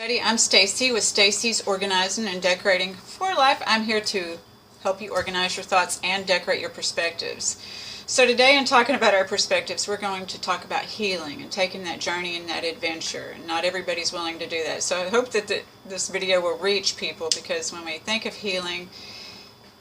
I'm Stacy with Stacy's Organizing and Decorating for Life. I'm here to help you organize your thoughts and decorate your perspectives. So today, in talking about our perspectives, we're going to talk about healing and taking that journey and that adventure. And not everybody's willing to do that. So I hope that this video will reach people, because when we think of healing,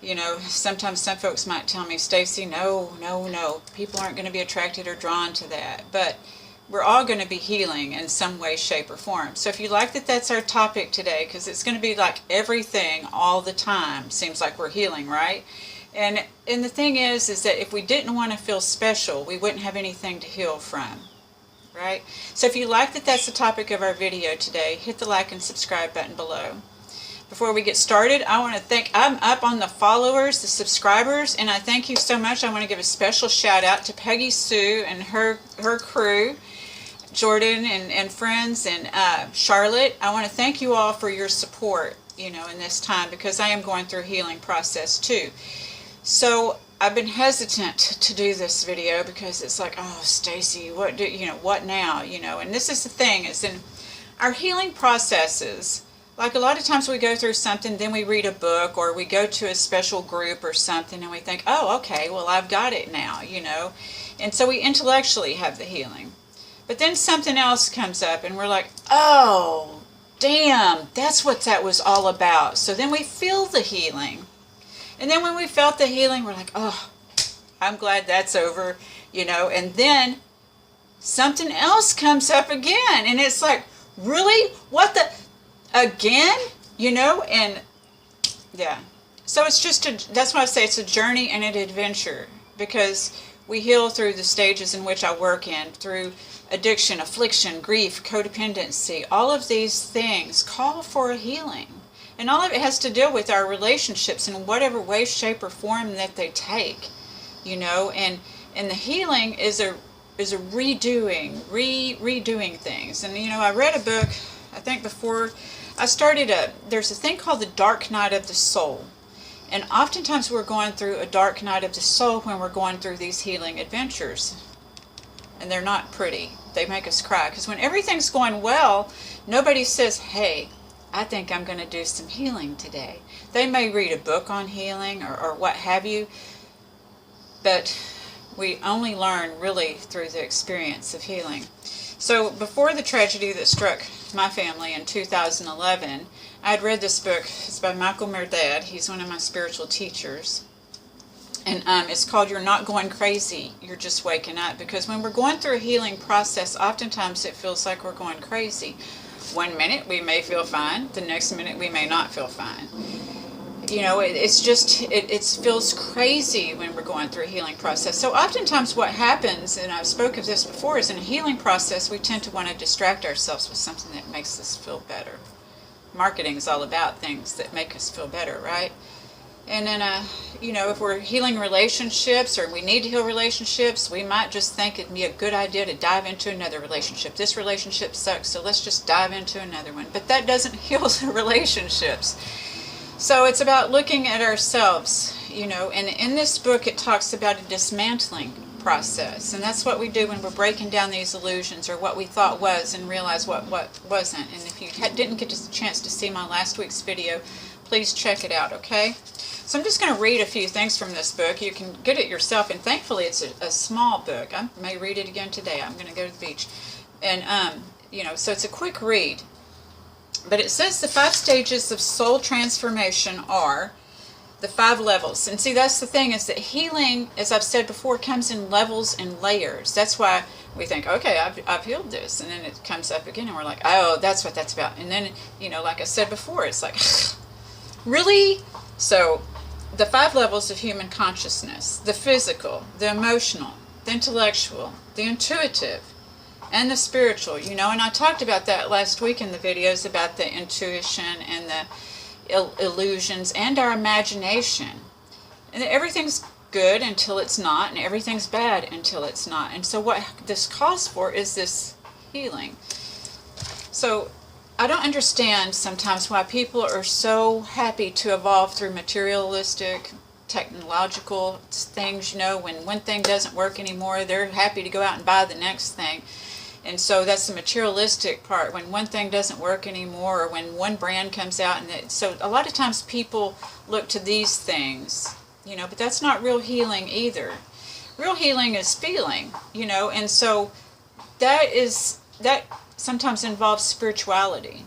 you know, sometimes some folks might tell me, Stacy, no, people aren't going to be attracted or drawn to that. But we're all going to be healing in some way, shape, or form. So if you like that, that's our topic today, because it's going to be like everything all the time. Seems like we're healing, right? And the thing is that if we didn't want to feel special, we wouldn't have anything to heal from, right? So if you like that, that's the topic of our video today, hit the like and subscribe button below. Before we get started, I want to thank, I'm up on the followers, the subscribers, and I thank you so much. I want to give a special shout out to Peggy Sue and her crew, Jordan and friends, and Charlotte. I want to thank you all for your support, you know, in this time, because I am going through a healing process too. So I've been hesitant to do this video because it's like, oh, Stacy, what now, you know? And this is the thing, is in our healing processes, like a lot of times we go through something, then we read a book or we go to a special group or something, and we think, oh, okay, well, I've got it now, you know? And so we intellectually have the healing. But then something else comes up and we're like, oh, damn, that's what that was all about. So then we feel the healing. And then when we felt the healing, we're like, oh, I'm glad that's over, you know. And then something else comes up again. And it's like, really? What the? Again? You know? And yeah. So it's just, that's why I say it's a journey and an adventure. Because we heal through the stages in which I work in, through addiction, affliction, grief, codependency. All of these things call for a healing. And all of it has to do with our relationships in whatever way, shape, or form that they take, you know. And the healing is a redoing things. And, you know, I read a book, I think before I started, there's a thing called the dark night of the soul. And oftentimes we're going through a dark night of the soul when we're going through these healing adventures. And they're not pretty. They make us cry. Because when everything's going well, nobody says, hey, I think I'm going to do some healing today. They may read a book on healing or what have you, but we only learn really through the experience of healing. So before the tragedy that struck my family in 2011, I had read this book. It's by Michael Merdad. He's one of my spiritual teachers. And it's called You're Not Going Crazy, You're Just Waking Up. Because when we're going through a healing process, oftentimes it feels like we're going crazy. One minute we may feel fine, the next minute we may not feel fine. You know, it's just, it feels crazy when we're going through a healing process. So oftentimes what happens, and I've spoken of this before, is in a healing process we tend to want to distract ourselves with something that makes us feel better. Marketing is all about things that make us feel better, right? And then, you know, if we're healing relationships or we need to heal relationships, we might just think it'd be a good idea to dive into another relationship. This relationship sucks, so let's just dive into another one. But that doesn't heal the relationships. So it's about looking at ourselves, you know. And in this book, it talks about a dismantling process. And that's what we do when we're breaking down these illusions, or what we thought was and realize what wasn't. And if you didn't get a chance to see my last week's video, please check it out, okay? So I'm just going to read a few things from this book. You can get it yourself, and thankfully it's a small book. I may read it again today. I'm going to go to the beach. And, you know, so it's a quick read. But it says the 5 stages of soul transformation are the 5 levels. And see, that's the thing, is that healing, as I've said before, comes in levels and layers. That's why we think, okay, I've healed this. And then it comes up again, and we're like, oh, that's what that's about. And then, you know, like I said before, it's like, really? So the 5 levels of human consciousness: the physical, the emotional, the intellectual, the intuitive, and the spiritual. You know, and I talked about that last week in the videos about the intuition and the illusions and our imagination. And everything's good until it's not, and everything's bad until it's not. And so what this calls for is this healing. So I don't understand sometimes why people are so happy to evolve through materialistic, technological things, you know. When one thing doesn't work anymore, they're happy to go out and buy the next thing. And so that's the materialistic part, when one thing doesn't work anymore, or when one brand comes out. So a lot of times people look to these things, but that's not real healing either. Real healing is feeling, and so that sometimes involves spirituality.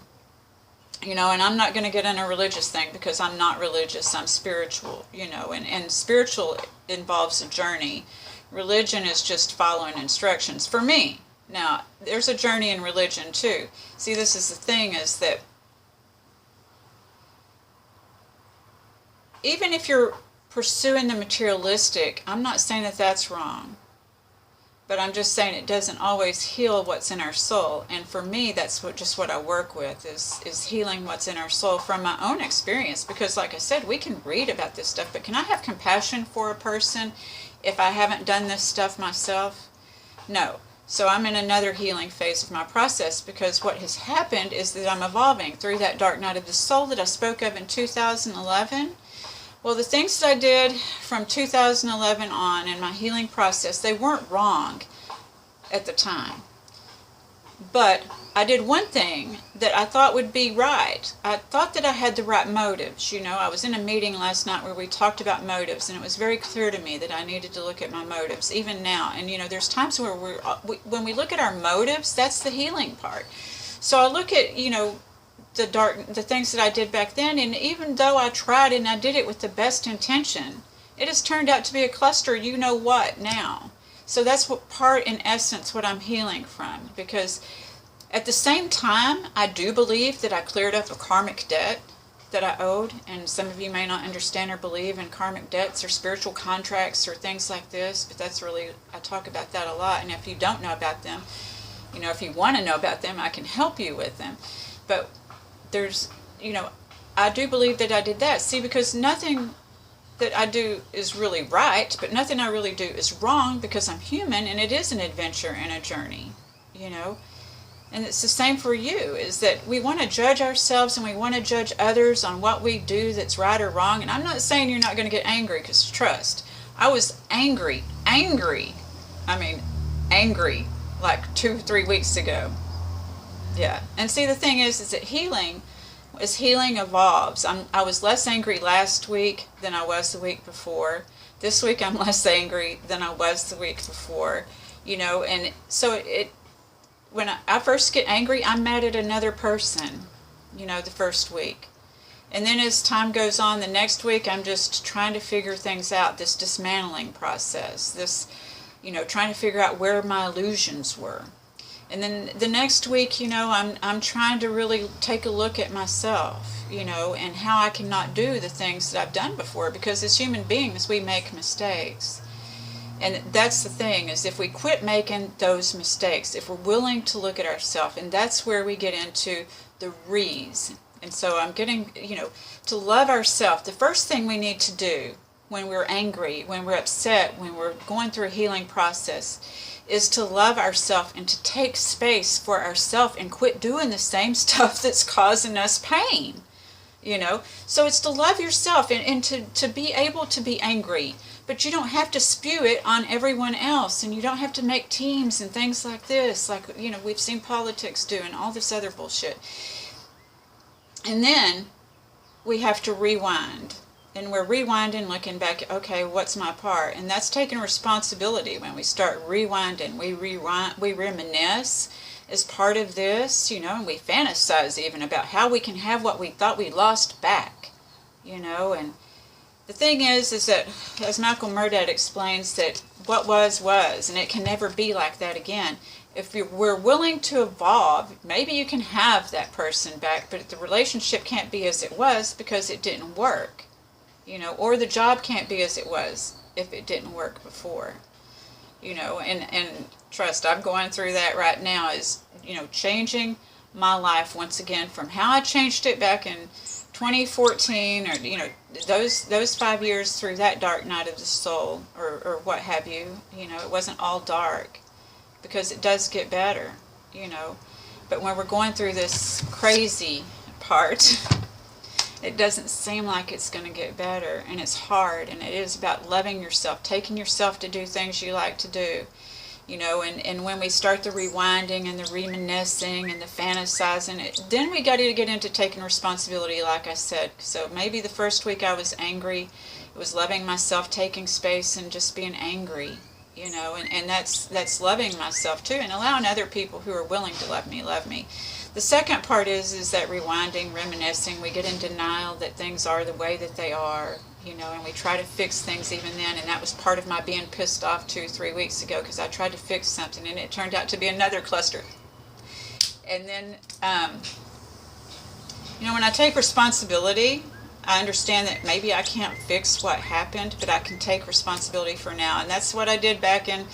And I'm not going to get in a religious thing because I'm not religious, I'm spiritual, and spiritual involves a journey. Religion is just following instructions for me. Now, there's a journey in religion too. See, this is the thing, is that even if you're pursuing the materialistic, I'm not saying that that's wrong. But I'm just saying it doesn't always heal what's in our soul. And for me, that's just what I work with, is healing what's in our soul from my own experience. Because like I said, we can read about this stuff, but can I have compassion for a person if I haven't done this stuff myself? No. So I'm in another healing phase of my process, because what has happened is that I'm evolving through that dark night of the soul that I spoke of in 2011. Well, the things that I did from 2011 on in my healing process, they weren't wrong at the time. But I did one thing that I thought would be right. I thought that I had the right motives. I was in a meeting last night where we talked about motives, and it was very clear to me that I needed to look at my motives, even now. And there's times where when we look at our motives, that's the healing part. So I look at, the things that I did back then, and even though I tried and I did it with the best intention, it has turned out to be a cluster, what now. So that's what part, in essence, what I'm healing from. Because at the same time, I do believe that I cleared up a karmic debt that I owed. And some of you may not understand or believe in karmic debts or spiritual contracts or things like this, but that's really, I talk about that a lot. And if you don't know about them, if you want to know about them, I can help you with them. But there's, I do believe that I did that. See, because nothing that I do is really right, but nothing I really do is wrong, because I'm human, and it is an adventure and a journey, And it's the same for you, is that we want to judge ourselves and we want to judge others on what we do that's right or wrong. And I'm not saying you're not going to get angry, because trust, I was angry like 2-3 weeks ago. Yeah. And see, the thing is that healing evolves. I was less angry last week than I was the week before. This week I'm less angry than I was the week before, and so when I first get angry, I'm mad at another person, the first week. And then as time goes on, the next week, I'm just trying to figure things out, this dismantling process, this, trying to figure out where my illusions were. And then the next week, I'm trying to really take a look at myself, and how I cannot do the things that I've done before, because as human beings, we make mistakes. And that's the thing, is if we quit making those mistakes, if we're willing to look at ourselves, and that's where we get into the re's. And so I'm getting, to love ourselves. The first thing we need to do when we're angry, when we're upset, when we're going through a healing process, is to love ourselves and to take space for ourselves and quit doing the same stuff that's causing us pain. So it's to love yourself and to be able to be angry. But you don't have to spew it on everyone else, and you don't have to make teams and things like this, like, we've seen politics do and all this other bullshit. And then we have to rewind. And we're rewinding, looking back, okay, what's my part? And that's taking responsibility when we start rewinding. We reminisce as part of this, and we fantasize even about how we can have what we thought we lost back, and the thing is that, as Michael Murdat explains, that what was, and it can never be like that again. If we're willing to evolve, maybe you can have that person back, but the relationship can't be as it was because it didn't work. Or the job can't be as it was if it didn't work before. And trust, I'm going through that right now, is, changing my life once again from how I changed it back in 2014, or, those 5 years through that dark night of the soul, or what have you. It wasn't all dark, because it does get better, But when we're going through this crazy part, it doesn't seem like it's going to get better, and it's hard, and it is about loving yourself, taking yourself to do things you like to do, And when we start the rewinding and the reminiscing and the fantasizing, then we got to get into taking responsibility, like I said. So maybe the first week I was angry. It was loving myself, taking space, and just being angry, and that's loving myself too, and allowing other people who are willing to love me. The second part is that rewinding, reminiscing, we get in denial that things are the way that they are, and we try to fix things even then, and that was part of my being pissed off 2-3 weeks ago, because I tried to fix something and it turned out to be another cluster. And then, when I take responsibility, I understand that maybe I can't fix what happened, but I can take responsibility for now. And that's what I did back in,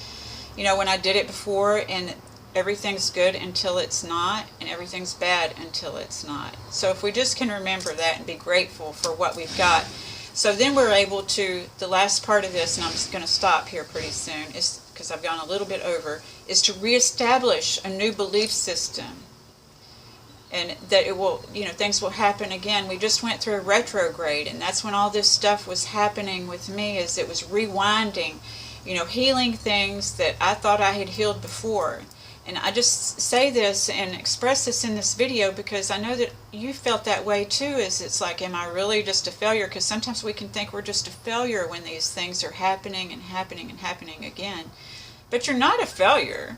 when I did it before, and everything's good until it's not, and everything's bad until it's not. So if we just can remember that and be grateful for what we've got, so then we're able to, the last part of this, and I'm just going to stop here pretty soon, is because I've gone a little bit over, is to reestablish a new belief system. And that it will, things will happen again. We just went through a retrograde, and that's when all this stuff was happening with me, is it was rewinding, healing things that I thought I had healed before. And I just say this and express this in this video because I know that you felt that way too, is it's like, am I really just a failure? Because sometimes we can think we're just a failure when these things are happening and happening and happening again. But you're not a failure.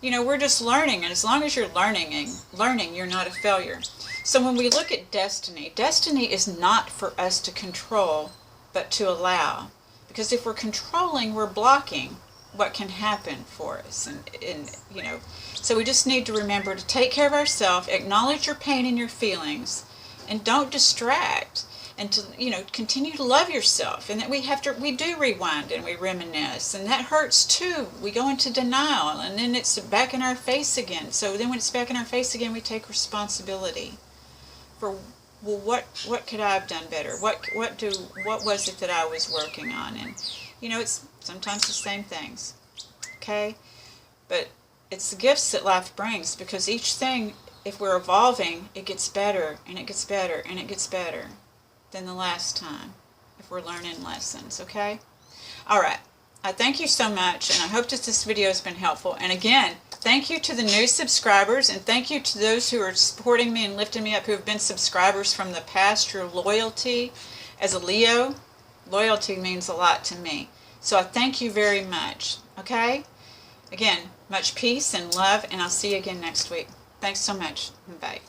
We're just learning, and as long as you're learning, you're not a failure. So when we look at destiny, destiny is not for us to control, but to allow. Because if we're controlling, we're blocking what can happen for us. And so we just need to remember to take care of ourselves, acknowledge your pain and your feelings, and don't distract. And to, continue to love yourself. And that we do rewind and we reminisce. And that hurts too. We go into denial, and then it's back in our face again. So then when it's back in our face again, we take responsibility for, well, what could I have done better? What was it that I was working on? And, it's sometimes the same things. Okay? But it's the gifts that life brings, because each thing, if we're evolving, it gets better, and it gets better, and it gets better than the last time, if we're learning lessons. Okay? Alright, I thank you so much, and I hope that this video has been helpful. And again, thank you to the new subscribers, and thank you to those who are supporting me and lifting me up, who have been subscribers from the past. Your loyalty as a Leo, loyalty means a lot to me. So I thank you very much. Okay? Again, much peace and love, and I'll see you again next week. Thanks so much. Bye.